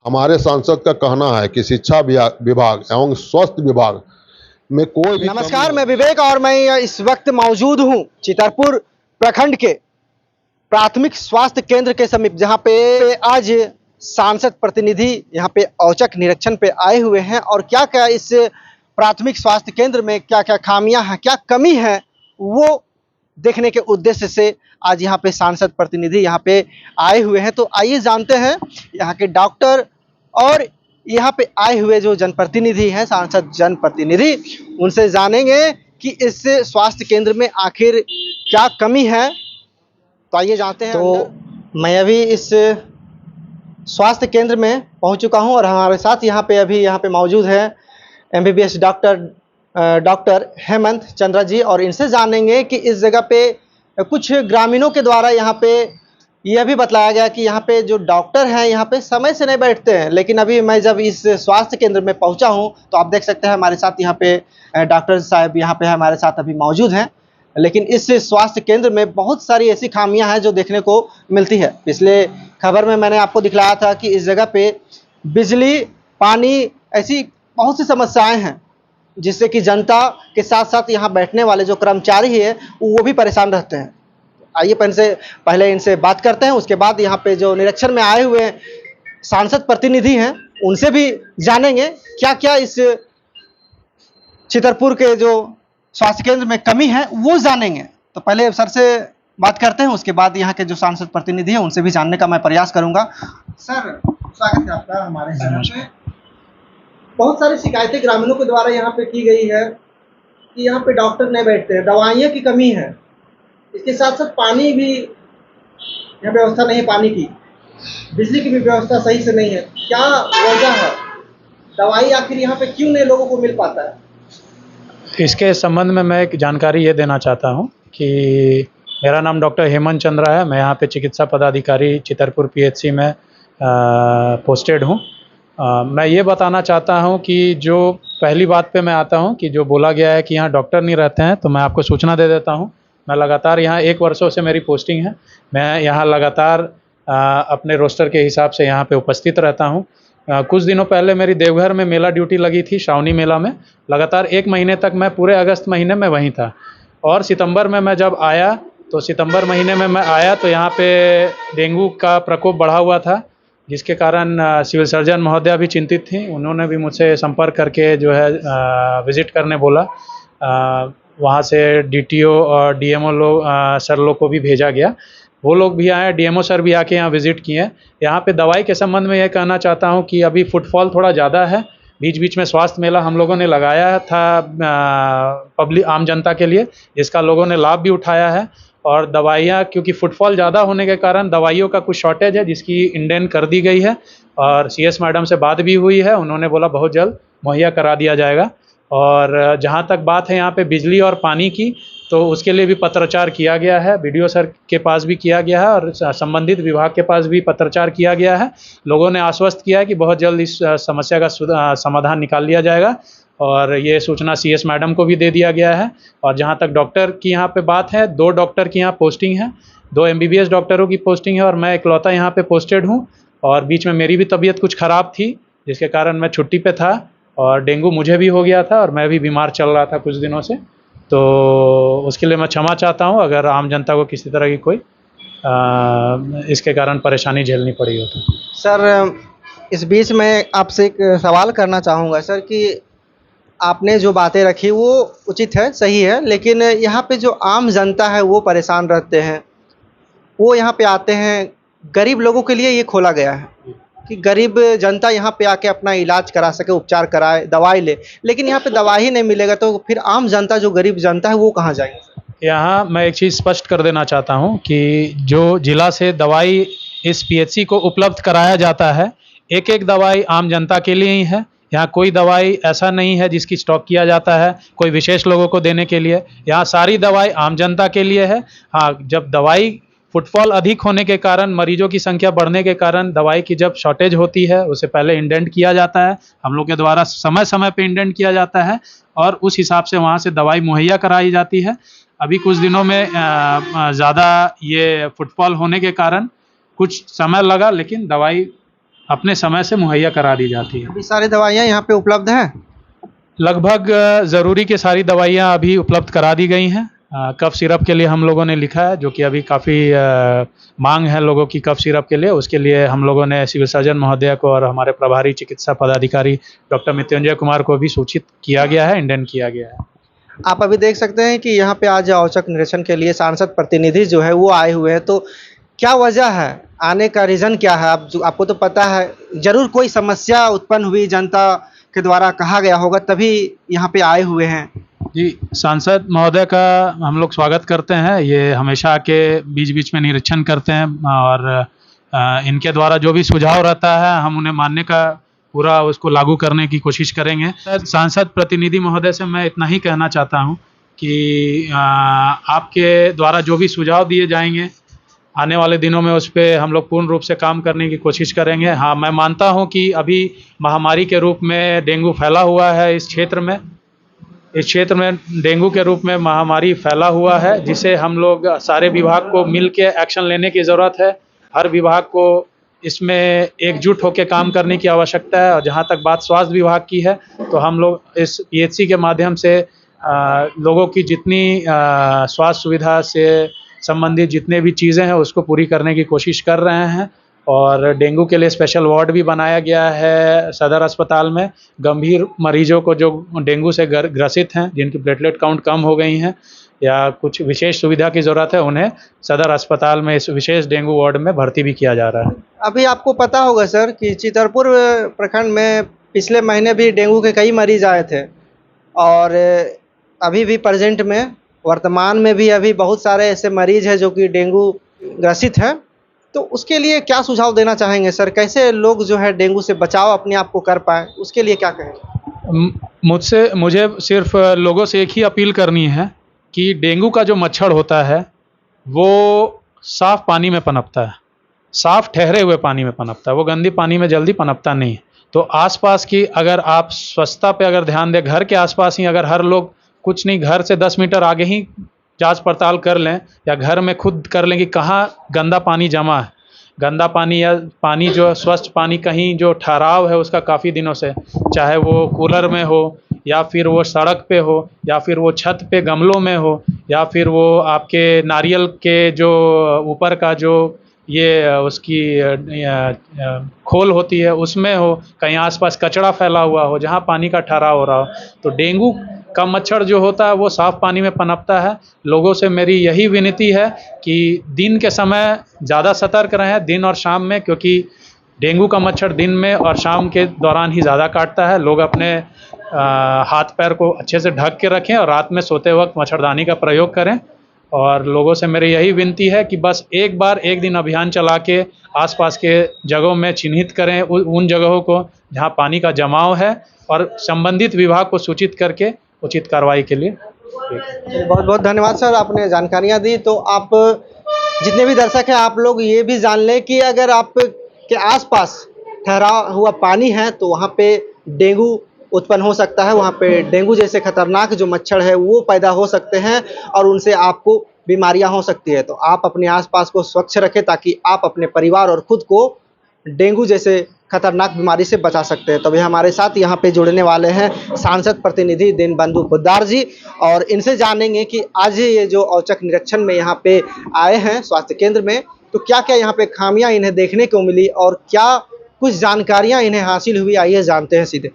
हमारे सांसद का कहना है कि शिक्षा विभाग एवं स्वास्थ्य विभाग में कोई भी नमस्कार, मैं विवेक और मैं इस वक्त मौजूद हूं चितरपुर प्रखंड के प्राथमिक स्वास्थ्य केंद्र के समीप, जहां पे आज सांसद प्रतिनिधि यहां पे औचक निरीक्षण पे आए हुए हैं और क्या क्या इस प्राथमिक स्वास्थ्य केंद्र में क्या क्या खामियां हैं, क्या कमी है, वो देखने के उद्देश्य से आज यहाँ पे सांसद प्रतिनिधि यहाँ पे आए हुए हैं। तो आइए जानते हैं यहाँ के डॉक्टर और यहाँ पे आए हुए जो जनप्रतिनिधि हैं, सांसद जनप्रतिनिधि, उनसे जानेंगे कि इस स्वास्थ्य केंद्र में आखिर क्या कमी है। तो आइए जानते हैं। तो मैं अभी इस स्वास्थ्य केंद्र में पहुंच चुका हूं और हमारे साथ यहाँ पे मौजूद है MBBS डॉक्टर हेमंत चंद्रा जी, और इनसे जानेंगे कि इस जगह पे कुछ ग्रामीणों के द्वारा यहाँ पे यह भी बताया गया कि यहाँ पे जो डॉक्टर हैं यहाँ पे समय से नहीं बैठते हैं। लेकिन अभी मैं जब इस स्वास्थ्य केंद्र में पहुँचा हूँ तो आप देख सकते हैं हमारे साथ यहाँ पे डॉक्टर साहब यहाँ पे हमारे साथ अभी मौजूद हैं। लेकिन इस स्वास्थ्य केंद्र में बहुत सारी ऐसी खामियां हैं जो देखने को मिलती है। पिछले खबर में मैंने आपको दिखलाया था कि इस जगह पे बिजली, पानी, ऐसी बहुत सी समस्याएं हैं जिससे कि जनता के साथ साथ यहाँ बैठने वाले जो कर्मचारी है वो भी परेशान रहते हैं। आइए पहले इनसे बात करते हैं, उसके बाद यहाँ पे जो निरीक्षण में आए हुए सांसद प्रतिनिधि हैं उनसे भी जानेंगे क्या क्या इस चितरपुर के जो स्वास्थ्य केंद्र में कमी है वो जानेंगे। तो पहले सर से बात करते हैं, उसके बाद यहाँ के जो सांसद प्रतिनिधि हैं उनसे भी जानने का मैं प्रयास करूंगा। सर, स्वागत है आपका हमारे चैनल पे। बहुत सारी शिकायतें ग्रामीणों के द्वारा यहाँ पे की गई है कि यहाँ पे डॉक्टर नहीं बैठते हैं, दवाइयों की कमी है, इसके साथ साथ पानी भी यहाँ व्यवस्था नहीं है, पानी की, बिजली की भी व्यवस्था सही से नहीं है। क्या वजह है? दवाई आखिर यहाँ पे क्यों नहीं लोगों को मिल पाता है? इसके संबंध में मैं एक जानकारी ये देना चाहता हूँ कि मेरा नाम डॉक्टर हेमंत चंद्रा है। मैं यहाँ पे चिकित्सा पदाधिकारी चितरपुर PHC में पोस्टेड हूँ। मैं ये बताना चाहता हूँ कि जो पहली बात पे मैं आता हूँ कि जो बोला गया है कि यहाँ डॉक्टर नहीं रहते हैं, तो मैं आपको सूचना दे देता हूँ। मैं लगातार यहाँ 1 वर्षों से मेरी पोस्टिंग है। मैं यहाँ लगातार अपने रोस्टर के हिसाब से यहाँ पे उपस्थित रहता हूँ। कुछ दिनों पहले मेरी देवघर में मेला ड्यूटी लगी थी, श्रावणी मेला में। लगातार 1 महीने तक मैं पूरे अगस्त महीने में वहीं था और सितंबर में मैं जब आया तो सितंबर महीने में मैं आया तो यहाँ पे डेंगू का प्रकोप बढ़ा हुआ था, जिसके कारण सिविल सर्जन महोदया भी चिंतित थी। उन्होंने भी मुझसे संपर्क करके जो है विज़िट करने बोला। वहाँ से DTO और DMO सर लोग को भी भेजा गया, वो लोग भी आए, DMO सर भी आके यहाँ विज़िट किए। यहाँ पे दवाई के संबंध में ये कहना चाहता हूँ कि अभी फुटफॉल थोड़ा ज़्यादा है। बीच बीच में स्वास्थ्य मेला हम लोगों ने लगाया था पब्लिक आम जनता के लिए, जिसका लोगों ने लाभ भी उठाया है। और दवाइयाँ, क्योंकि फुटफॉल ज़्यादा होने के कारण दवाइयों का कुछ शॉर्टेज है, जिसकी इंडेंट कर दी गई है और CS मैडम से बात भी हुई है। उन्होंने बोला बहुत जल्द मुहैया करा दिया जाएगा। और जहाँ तक बात है यहाँ पे बिजली और पानी की, तो उसके लिए भी पत्राचार किया गया है, BDO सर के पास भी किया गया है और संबंधित विभाग के पास भी पत्राचार किया गया है। लोगों ने आश्वस्त किया है कि बहुत जल्द इस समस्या का समाधान निकाल लिया जाएगा और ये सूचना CS मैडम को भी दे दिया गया है। और जहाँ तक डॉक्टर की यहाँ पे बात है, 2 डॉक्टर की यहाँ पोस्टिंग है, 2 MBBS डॉक्टरों की पोस्टिंग है और मैं इकलौता यहाँ पे पोस्टेड हूँ। और बीच में मेरी भी तबीयत कुछ ख़राब थी, जिसके कारण मैं छुट्टी पे था और डेंगू मुझे भी हो गया था और मैं भी बीमार चल रहा था कुछ दिनों से। तो उसके लिए मैं क्षमा चाहता हूँ अगर आम जनता को किसी तरह की कोई इसके कारण परेशानी झेलनी पड़ी हो तो। सर, इस बीच में आपसे एक सवाल करना चाहूँगा सर कि आपने जो बातें रखी वो उचित है, सही है, लेकिन यहाँ पे जो आम जनता है वो परेशान रहते हैं। वो यहाँ पे आते हैं, गरीब लोगों के लिए ये खोला गया है कि गरीब जनता यहाँ पे आके अपना इलाज करा सके, उपचार कराए, दवाई ले, लेकिन यहाँ पे दवाई ही नहीं मिलेगा तो फिर आम जनता, जो गरीब जनता है, वो कहाँ जाएगी? यहाँ मैं एक चीज़ स्पष्ट कर देना चाहता हूँ कि जो जिला से दवाई इस PHC को उपलब्ध कराया जाता है, एक एक दवाई आम जनता के लिए ही है। यहाँ कोई दवाई ऐसा नहीं है जिसकी स्टॉक किया जाता है कोई विशेष लोगों को देने के लिए। यहाँ सारी दवाई आम जनता के लिए है। हाँ, जब दवाई फुटफॉल अधिक होने के कारण, मरीजों की संख्या बढ़ने के कारण दवाई की जब शॉर्टेज होती है, उसे पहले इंडेंट किया जाता है, हम लोग के द्वारा समय समय पे इंडेंट किया जाता है और उस हिसाब से वहाँ से दवाई मुहैया कराई जाती है। अभी कुछ दिनों में ज़्यादा ये फुटफॉल होने के कारण कुछ समय लगा, लेकिन दवाई अपने समय से मुहैया करा दी जाती है। अभी सारी दवाइयाँ यहाँ पे उपलब्ध हैं? लगभग ज़रूरी की सारी दवाइयाँ अभी उपलब्ध करा दी गई हैं। कफ सिरप के लिए हम लोगों ने लिखा है, जो कि अभी काफ़ी मांग है लोगों की कफ सिरप के लिए। उसके लिए हम लोगों ने सिविल सर्जन महोदय को और हमारे प्रभारी चिकित्सा पदाधिकारी डॉक्टर मृत्युंजय कुमार को भी सूचित किया गया है, इंडेंट किया गया है। आप अभी देख सकते हैं कि यहाँ पे आज औचक निरीक्षण के लिए सांसद प्रतिनिधि जो है वो आए हुए हैं, तो क्या वजह है आने का, रीज़न क्या है? आपको तो पता है, जरूर कोई समस्या उत्पन्न हुई, जनता के द्वारा कहा गया होगा, तभी यहाँ पे आए हुए हैं। जी, सांसद महोदय का हम लोग स्वागत करते हैं। ये हमेशा आके बीच बीच में निरीक्षण करते हैं और इनके द्वारा जो भी सुझाव रहता है हम उन्हें मानने का पूरा उसको लागू करने की कोशिश करेंगे। सांसद प्रतिनिधि महोदय से मैं इतना ही कहना चाहता हूँ कि आपके द्वारा जो भी सुझाव दिए जाएंगे आने वाले दिनों में उस पर हम लोग पूर्ण रूप से काम करने की कोशिश करेंगे। हाँ, मैं मानता हूँ कि अभी महामारी के रूप में डेंगू फैला हुआ है इस क्षेत्र में। इस क्षेत्र में डेंगू के रूप में महामारी फैला हुआ है, जिसे हम लोग सारे विभाग को मिल के एक्शन लेने की ज़रूरत है। हर विभाग को इसमें एकजुट होकर काम करने की आवश्यकता है। और जहाँ तक बात स्वास्थ्य विभाग की है, तो हम लोग इस पीएचसी के माध्यम से लोगों की जितनी स्वास्थ्य सुविधा से संबंधित जितने भी चीज़ें हैं उसको पूरी करने की कोशिश कर रहे हैं। और डेंगू के लिए स्पेशल वार्ड भी बनाया गया है सदर अस्पताल में। गंभीर मरीजों को जो डेंगू से ग्रसित हैं, जिनकी प्लेटलेट काउंट कम हो गई हैं या कुछ विशेष सुविधा की ज़रूरत है, उन्हें सदर अस्पताल में इस विशेष डेंगू वार्ड में भर्ती भी किया जा रहा है। अभी आपको पता होगा सर कि चितरपुर प्रखंड में पिछले महीने भी डेंगू के कई मरीज आए थे, और अभी भी प्रेजेंट में, वर्तमान में भी अभी बहुत सारे ऐसे मरीज हैं जो कि डेंगू ग्रसित हैं। तो उसके लिए क्या सुझाव देना चाहेंगे सर? कैसे लोग जो है डेंगू से बचाव अपने आप को कर पाएँ, उसके लिए क्या कहें? मुझे सिर्फ लोगों से एक ही अपील करनी है कि डेंगू का जो मच्छर होता है वो साफ़ पानी में पनपता है, साफ़ ठहरे हुए पानी में पनपता है, वो गंदी पानी में जल्दी पनपता नहीं है। तो आसपास की अगर आप स्वच्छता पे अगर ध्यान दें, घर के आसपास ही अगर हर लोग कुछ नहीं, घर से 10 मीटर आगे ही जांच पड़ताल कर लें या घर में खुद कर लें कि कहाँ गंदा पानी जमा है। गंदा पानी या पानी जो स्वच्छ पानी कहीं जो ठहराव है उसका काफ़ी दिनों से, चाहे वो कूलर में हो या फिर वो सड़क पे हो या फिर वो छत पे गमलों में हो या फिर वो आपके नारियल के जो ऊपर का जो ये उसकी खोल होती है उसमें हो, कहीं आसपास कचरा फैला हुआ हो जहाँ पानी का ठहराव हो रहा हो। तो डेंगू का मच्छर जो होता है वो साफ़ पानी में पनपता है। लोगों से मेरी यही विनती है कि दिन के समय ज़्यादा सतर्क रहें, दिन और शाम में, क्योंकि डेंगू का मच्छर दिन में और शाम के दौरान ही ज़्यादा काटता है। लोग अपने हाथ पैर को अच्छे से ढक के रखें और रात में सोते वक्त मच्छरदानी का प्रयोग करें। और लोगों से मेरी यही विनती है कि बस एक बार एक दिन अभियान चला के आसपास के जगहों में चिन्हित करें उन जगहों को जहां पानी का जमाव है और संबंधित विभाग को सूचित करके उचित कार्रवाई के लिए। बहुत बहुत धन्यवाद सर, आपने जानकारियाँ दी। तो आप जितने भी दर्शक हैं, आप लोग ये भी जान लें कि अगर आप के आसपास ठहरा हुआ पानी है तो वहाँ पे डेंगू उत्पन्न हो सकता है, वहाँ पे डेंगू जैसे खतरनाक जो मच्छर है वो पैदा हो सकते हैं और उनसे आपको बीमारियां हो सकती है। तो आप अपने आसपास को स्वच्छ रखें ताकि आप अपने परिवार और खुद को डेंगू जैसे खतरनाक बीमारी से बचा सकते हैं। तभी हमारे साथ यहाँ पे जुड़ने वाले हैं सांसद प्रतिनिधि दीनबंधु पोद्दार जी, और इनसे जानेंगे कि आज ये जो औचक निरीक्षण में यहाँ पे आए हैं स्वास्थ्य केंद्र में, तो क्या क्या यहाँ पे खामियां इन्हें देखने को मिली और क्या कुछ जानकारियां इन्हें हासिल हुई। आइए जानते हैं सीधे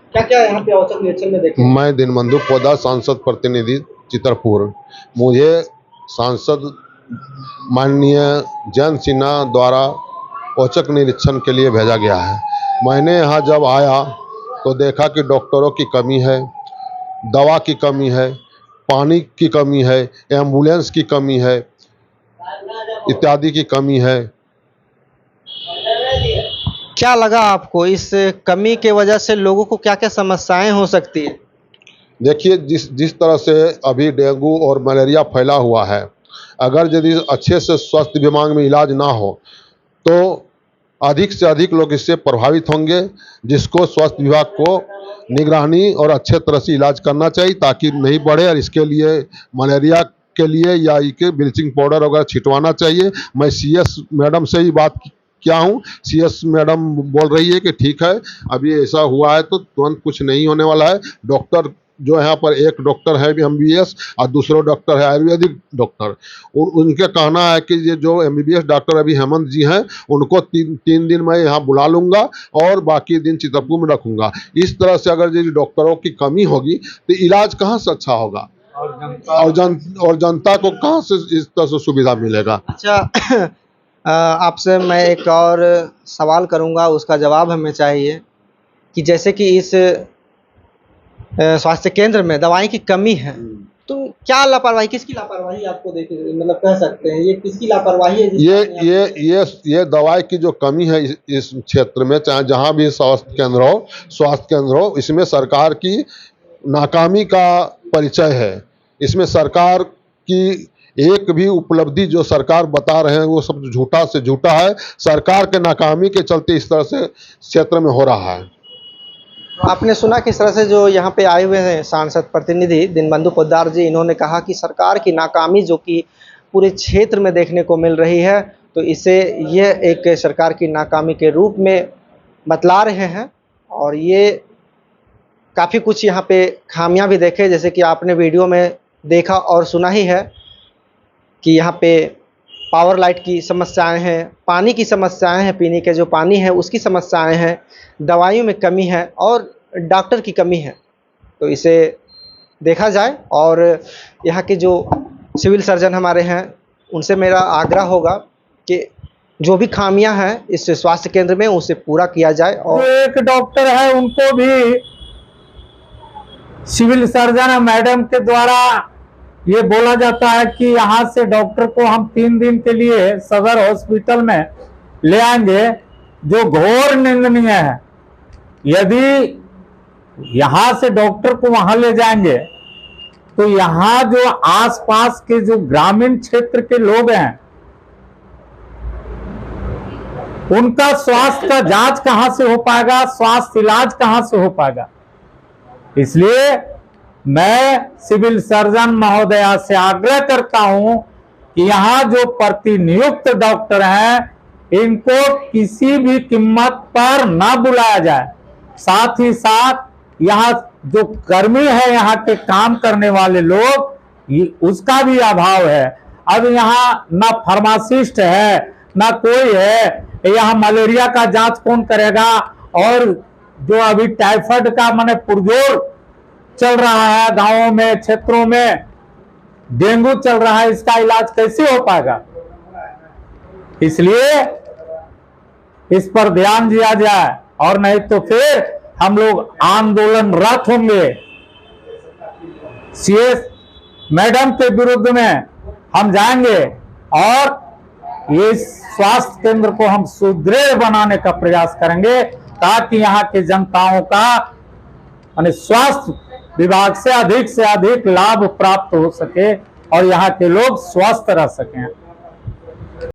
क्या क्या यहाँ पे औचक निरीक्षण में देखें। मैं दीनबंधु पोद्दार, सांसद प्रतिनिधि चितरपुर। मुझे सांसद माननीय जयंत सिन्हा द्वारा औचक निरीक्षण के लिए भेजा गया है। मैंने यहाँ जब आया तो देखा कि डॉक्टरों की कमी है, दवा की कमी है, पानी की कमी है, एम्बुलेंस की कमी है, इत्यादि की कमी है। क्या लगा आपको इस कमी के वजह से लोगों को क्या क्या समस्याएं हो सकती है? देखिए, जिस तरह से अभी डेंगू और मलेरिया फैला हुआ है, अगर यदि अच्छे से स्वास्थ्य विभाग में इलाज ना हो तो अधिक से अधिक लोग इससे प्रभावित होंगे, जिसको स्वास्थ्य विभाग को निगरानी और अच्छे तरह से इलाज करना चाहिए ताकि नहीं बढ़े। और इसके लिए मलेरिया के लिए या ब्लीचिंग पाउडर वगैरह छिटवाना चाहिए। मैं CS मैडम से ही बात किया हूँ। CS मैडम बोल रही है कि ठीक है, अभी ऐसा हुआ है तो तुरंत कुछ नहीं होने वाला है। डॉक्टर जो यहाँ पर एक डॉक्टर है भी MBBS और दूसरा डॉक्टर है आयुर्वेदिक डॉक्टर, उनके कहना है कि ये जो MBBS डॉक्टर अभी हेमंत जी हैं उनको तीन दिन मैं यहाँ बुला लूंगा और बाकी दिन चितरपुर में रखूंगा। इस तरह से अगर ये डॉक्टरों की कमी होगी तो इलाज कहाँ से अच्छा होगा और जनता को कहाँ से इस तरह से सुविधा मिलेगा। अच्छा आपसे मैं एक और सवाल करूंगा, उसका जवाब हमें चाहिए कि जैसे कि इस स्वास्थ्य केंद्र में दवाई की कमी है, तो क्या लापरवाही, किसकी लापरवाही आपको देख मतलब कह सकते हैं, ये किसकी लापरवाही है? ये दवाई की जो कमी है इस क्षेत्र में, चाहे जहाँ भी स्वास्थ्य केंद्र हो, इसमें सरकार की नाकामी का परिचय है। इसमें सरकार की एक भी उपलब्धि जो सरकार बता रहे हैं वो सब झूठा से झूठा है। सरकार के नाकामी के चलते इस तरह से क्षेत्र में हो रहा है। आपने सुना किस तरह से जो यहाँ पे आए हुए हैं सांसद प्रतिनिधि दीनबंधु पोद्दार जी, इन्होंने कहा कि सरकार की नाकामी जो कि पूरे क्षेत्र में देखने को मिल रही है, तो इसे यह एक सरकार की नाकामी के रूप में बतला रहे हैं। और ये काफ़ी कुछ यहाँ पे खामियां भी देखे, जैसे कि आपने वीडियो में देखा और सुना ही है कि यहाँ पे पावर लाइट की समस्याएं हैं, पानी की समस्याएं हैं, पीने के जो पानी है उसकी समस्याएं हैं, दवाइयों में कमी है और डॉक्टर की कमी है। तो इसे देखा जाए और यहाँ के जो सिविल सर्जन हमारे हैं उनसे मेरा आग्रह होगा कि जो भी खामियां हैं इस स्वास्थ्य केंद्र में उसे पूरा किया जाए। और एक डॉक्टर है उनको भी सिविल सर्जन मैडम के द्वारा ये बोला जाता है कि यहाँ से डॉक्टर को हम 3 दिन के लिए सदर हॉस्पिटल में ले आएंगे, जो घोर निंदनीय है। यदि यहाँ से डॉक्टर को वहां ले जाएंगे तो यहाँ जो आसपास के जो ग्रामीण क्षेत्र के लोग हैं उनका स्वास्थ्य का जांच कहां से हो पाएगा, स्वास्थ्य इलाज कहां से हो पाएगा। इसलिए मैं सिविल सर्जन महोदया से आग्रह करता हूं कि यहाँ जो प्रतिनियुक्त डॉक्टर हैं इनको किसी भी कीमत पर ना बुलाया जाए। साथ ही साथ यहाँ जो कर्मी है, यहाँ के काम करने वाले लोग, उसका भी अभाव है। अब यहाँ ना फार्मासिस्ट है ना कोई है, यहाँ मलेरिया का जांच कौन करेगा, और जो अभी टाइफाइड का माने पुरजोर चल रहा है गांवों में, क्षेत्रों में डेंगू चल रहा है, इसका इलाज कैसे हो पाएगा। इसलिए इस पर ध्यान दिया जाए, और नहीं तो फिर हम लोग आंदोलनरत होंगे। CS मैडम के विरुद्ध में हम जाएंगे और ये स्वास्थ्य केंद्र को हम सुदृढ़ बनाने का प्रयास करेंगे, ताकि यहाँ के जनताओं का यानी स्वास्थ्य विभाग से अधिक लाभ प्राप्त हो सके और यहाँ के लोग स्वस्थ रह सकें।